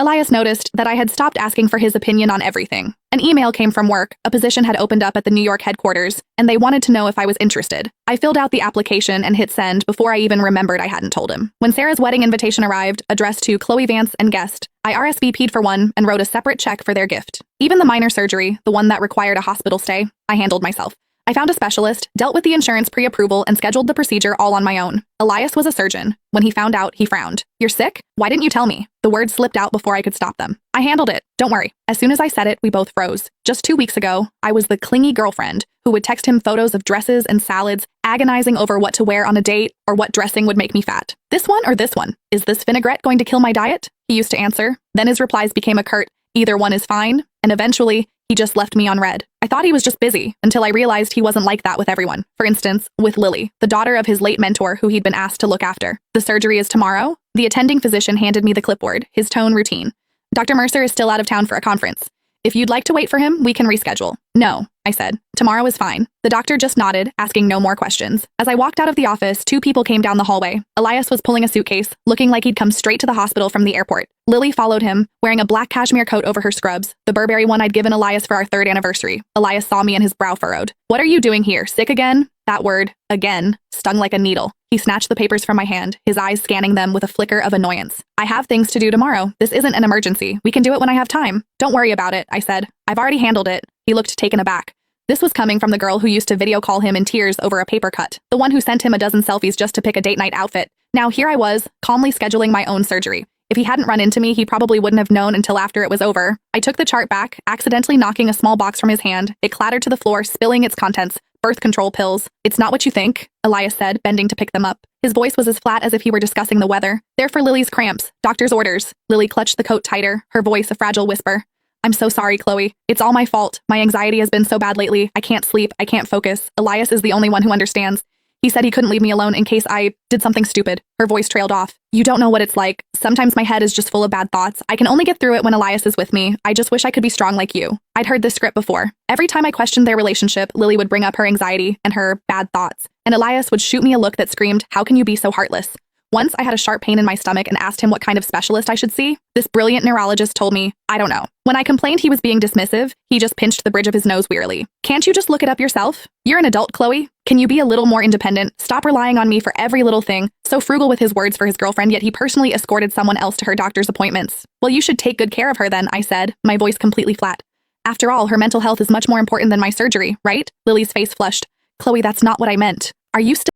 Elias noticed that I had stopped asking for his opinion on everything. An email came from work, a position had opened up at the New York headquarters, and they wanted to know if I was interested. I filled out the application and hit send before I even remembered I hadn't told him. When Sarah's wedding invitation arrived, addressed to Chloe Vance and guest, I RSVP'd for one and wrote a separate check for their gift. Even the minor surgery, the one that required a hospital stay, I handled myself. I found a specialist, dealt with the insurance pre-approval, and scheduled the procedure all on my own. Elias was a surgeon. When he found out, he frowned. "You're sick? Why didn't you tell me?" The words slipped out before I could stop them. "I handled it. Don't worry." As soon as I said it, we both froze. Just 2 weeks ago, I was the clingy girlfriend who would text him photos of dresses and salads, agonizing over what to wear on a date or what dressing would make me fat. "This one or this one? Is this vinaigrette going to kill my diet?" He used to answer. Then his replies became a curt, "Either one is fine," and eventually, he just left me on red. I thought he was just busy, until I realized he wasn't like that with everyone. For instance, with Lily, the daughter of his late mentor who he'd been asked to look after. "The surgery is tomorrow?" The attending physician handed me the clipboard, his tone routine. "Dr. Mercer is still out of town for a conference. If you'd like to wait for him, we can reschedule." "No," I said. "Tomorrow is fine." The doctor just nodded, asking no more questions. As I walked out of the office, 2 people came down the hallway. Elias was pulling a suitcase, looking like he'd come straight to the hospital from the airport. Lily followed him, wearing a black cashmere coat over her scrubs, the Burberry one I'd given Elias for our 3rd anniversary. Elias saw me and his brow furrowed. "What are you doing here? Sick again?" That word, again, stung like a needle. He snatched the papers from my hand, his eyes scanning them with a flicker of annoyance. "I have things to do tomorrow. This isn't an emergency. We can do it when I have time." "Don't worry about it," I said. "I've already handled it." He looked taken aback. This was coming from the girl who used to video call him in tears over a paper cut, the one who sent him a dozen selfies just to pick a date night outfit. Now here I was, calmly scheduling my own surgery. If he hadn't run into me, he probably wouldn't have known until after it was over. I took the chart back, accidentally knocking a small box from his hand. It clattered to the floor, spilling its contents. "Birth control pills. It's not what you think," Elias said, bending to pick them up. His voice was as flat as if he were discussing the weather. "They're for Lily's cramps. Doctor's orders." Lily clutched the coat tighter, her voice a fragile whisper. "I'm so sorry, Chloe. It's all my fault. My anxiety has been so bad lately. I can't sleep. I can't focus. Elias is the only one who understands. He said he couldn't leave me alone in case I did something stupid." Her voice trailed off. "You don't know what it's like. Sometimes my head is just full of bad thoughts. I can only get through it when Elias is with me. I just wish I could be strong like you." I'd heard this script before. Every time I questioned their relationship, Lily would bring up her anxiety and her bad thoughts, and Elias would shoot me a look that screamed, "How can you be so heartless?" Once I had a sharp pain in my stomach and asked him what kind of specialist I should see. This brilliant neurologist told me, "I don't know." When I complained he was being dismissive, he just pinched the bridge of his nose wearily. "Can't you just look it up yourself? You're an adult, Chloe. Can you be a little more independent? Stop relying on me for every little thing." So frugal with his words for his girlfriend, yet he personally escorted someone else to her doctor's appointments. "Well, you should take good care of her then," I said, my voice completely flat. "After all, her mental health is much more important than my surgery, right?" Lily's face flushed. "Chloe, that's not what I meant. Are you still